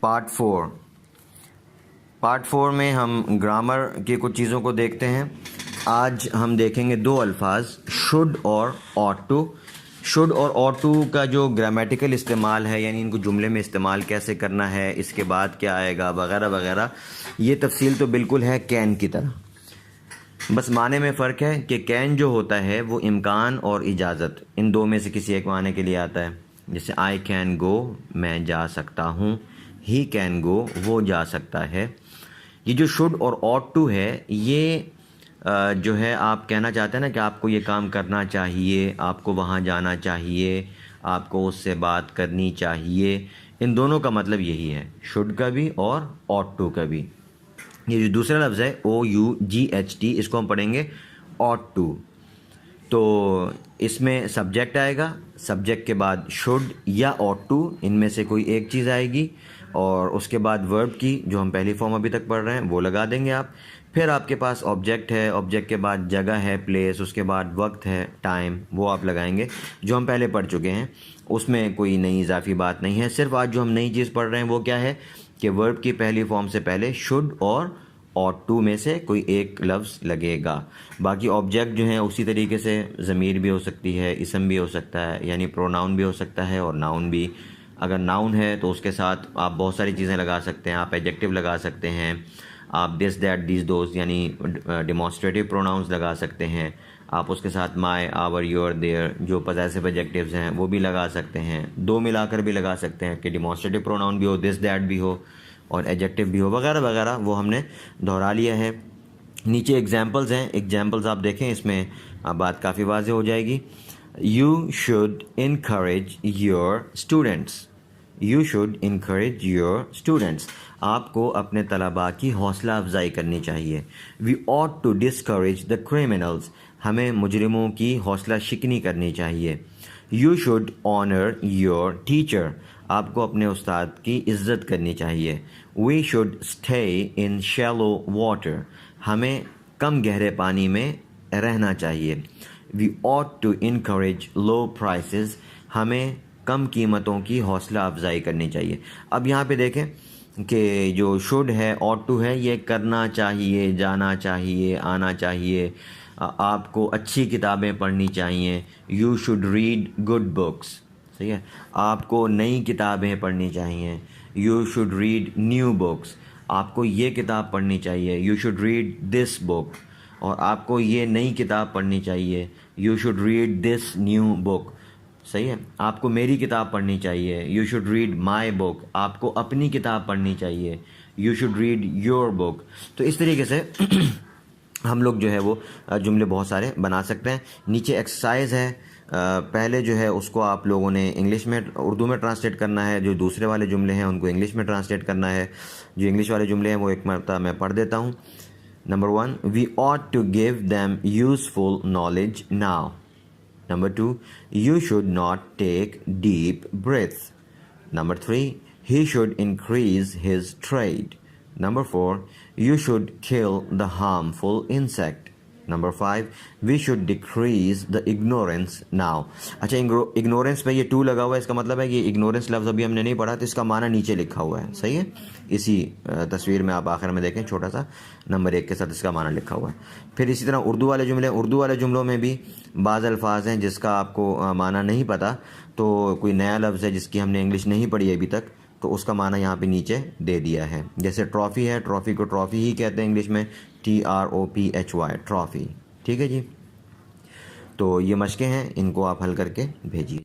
Part 4 میں ہم grammar کی کچھ چیزوں کو دیکھتے ہیں. آج ہم دیکھیں گے دو الفاظ شوڈ اور ought to. شوڈ اور ought to کا جو گرامیٹیکل استعمال ہے، یعنی ان کو جملے میں استعمال کیسے کرنا ہے، اس کے بعد کیا آئے گا وغیرہ وغیرہ، یہ تفصیل تو بالکل ہے کین کی طرح، بس معنی میں فرق ہے کہ کین جو ہوتا ہے وہ امکان اور اجازت، ان دو میں سے کسی ایک معنی کے لیے آتا ہے. جیسے آئی کین گو، میں جا سکتا ہوں، ہی کین گو، وہ جا سکتا ہے. یہ جو شوڈ اور ought to ہے، یہ جو ہے آپ کہنا چاہتے ہیں نا کہ آپ کو یہ کام کرنا چاہیے، آپ کو وہاں جانا چاہیے، آپ کو اس سے بات کرنی چاہیے. ان دونوں کا مطلب یہی ہے، شوڈ کا بھی اور ought to کا بھی. یہ جو دوسرا لفظ ہے OUGHT، اس کو ہم پڑھیں گے ought to. تو اس میں سبجیکٹ آئے گا، سبجیکٹ کے بعد شوڈ یا ought to، ان میں سے کوئی ایک چیز آئے گی، اور اس کے بعد ورب کی جو ہم پہلی فارم ابھی تک پڑھ رہے ہیں وہ لگا دیں گے آپ. پھر آپ کے پاس آبجیکٹ ہے، آبجیکٹ کے بعد جگہ ہے پلیس، اس کے بعد وقت ہے ٹائم، وہ آپ لگائیں گے جو ہم پہلے پڑھ چکے ہیں. اس میں کوئی نئی اضافی بات نہیں ہے. صرف آج جو ہم نئی چیز پڑھ رہے ہیں وہ کیا ہے کہ ورب کی پہلی فارم سے پہلے شوڈ اور ought to میں سے کوئی ایک لفظ لگے گا. باقی آبجیکٹ جو ہیں اسی طریقے سے ضمیر بھی ہو سکتی ہے، اسم بھی ہو سکتا ہے، یعنی پروناؤن بھی ہو سکتا ہے اور ناؤن بھی. اگر ناؤن ہے تو اس کے ساتھ آپ بہت ساری چیزیں لگا سکتے ہیں. آپ ایڈجیکٹو لگا سکتے ہیں، آپ دس دیٹ دیز دوز یعنی ڈیمانسٹریٹو پروناؤنس لگا سکتے ہیں. آپ اس کے ساتھ مائی، آور، یور، دیئر جو پوزیسو ایڈجیکٹیوز ہیں وہ بھی لگا سکتے ہیں. دو ملا کر بھی لگا سکتے ہیں کہ ڈیمانسٹریٹو پروناؤن بھی ہو، دس دیٹ بھی ہو اور ایڈجیکٹیو بھی ہو، وغیرہ وغیرہ. وہ ہم نے دہرا لیا ہے. نیچے ایگزامپلز ہیں، ایگزامپلز آپ دیکھیں، اس میں بات کافی واضح ہو جائے گی. You should encourage your students. You should encourage your students. آپ کو اپنے طلباء کی حوصلہ افزائی کرنی چاہیے. We ought to discourage the criminals. ہمیں مجرموں کی حوصلہ شکنی کرنی چاہیے. You should honour your teacher. آپ کو اپنے استاد کی عزت کرنی چاہیے. We should stay in shallow water. ہمیں کم گہرے پانی میں رہنا چاہیے. We ought to encourage low prices. ہمیں کم قیمتوں کی حوصلہ افزائی کرنی چاہیے. اب یہاں پہ دیکھیں کہ جو شوڈ ہے، ought to ہے، یہ کرنا چاہیے، جانا چاہیے، آنا چاہیے. آپ کو اچھی کتابیں پڑھنی چاہیے. You should read good books. صحیح ہے. آپ کو نئی کتابیں پڑھنی چاہیے. You should read new books. آپ کو یہ کتاب پڑھنی چاہیے. You should read this book. اور آپ کو یہ نئی کتاب پڑھنی چاہیے. You should read this new book. صحیح ہے. آپ کو میری کتاب پڑھنی چاہیے. You should read my book. آپ کو اپنی کتاب پڑھنی چاہیے. You should read your book. تو اس طریقے سے ہم لوگ جو ہے وہ جملے بہت سارے بنا سکتے ہیں. نیچے ایکسرسائز ہے، پہلے جو ہے اس کو آپ لوگوں نے انگلش میں، اردو میں ٹرانسلیٹ کرنا ہے. جو دوسرے والے جملے ہیں ان کو انگلش میں ٹرانسلیٹ کرنا ہے. جو انگلش والے جملے ہیں وہ ایک مرتبہ میں پڑھ دیتا ہوں. Number 1، we ought to give them useful knowledge now. Number 2, you should not take deep breaths. Number 3, he should increase his trade. Number 4, you should kill the harmful insect. Number 5, we should decrease the ignorance now. اچھا، ignorance پہ یہ to لگا ہوا ہے، اس کا مطلب ہے کہ ignorance لفظ ابھی ہم نے نہیں پڑھا، تو اس کا معنی نیچے لکھا ہوا ہے. صحیح ہے. اسی تصویر میں آپ آخر میں دیکھیں چھوٹا سا نمبر 1 کے ساتھ اس کا معنی لکھا ہوا ہے. پھر اسی طرح اردو والے جملے، اردو والے جملوں میں بھی بعض الفاظ ہیں جس کا آپ کو معنی نہیں پتہ، تو کوئی نیا لفظ ہے جس کی ہم نے انگلش نہیں پڑھی ابھی تک، تو اس کا معنی یہاں پہ نیچے دے دیا ہے. جیسے ٹرافی ہے، ٹرافی کو ٹرافی ہی کہتے ہیں انگلش میں، TROPHY، ٹرافی. ٹھیک ہے جی. تو یہ مشقیں ہیں، ان کو آپ حل کر کے بھیجیے.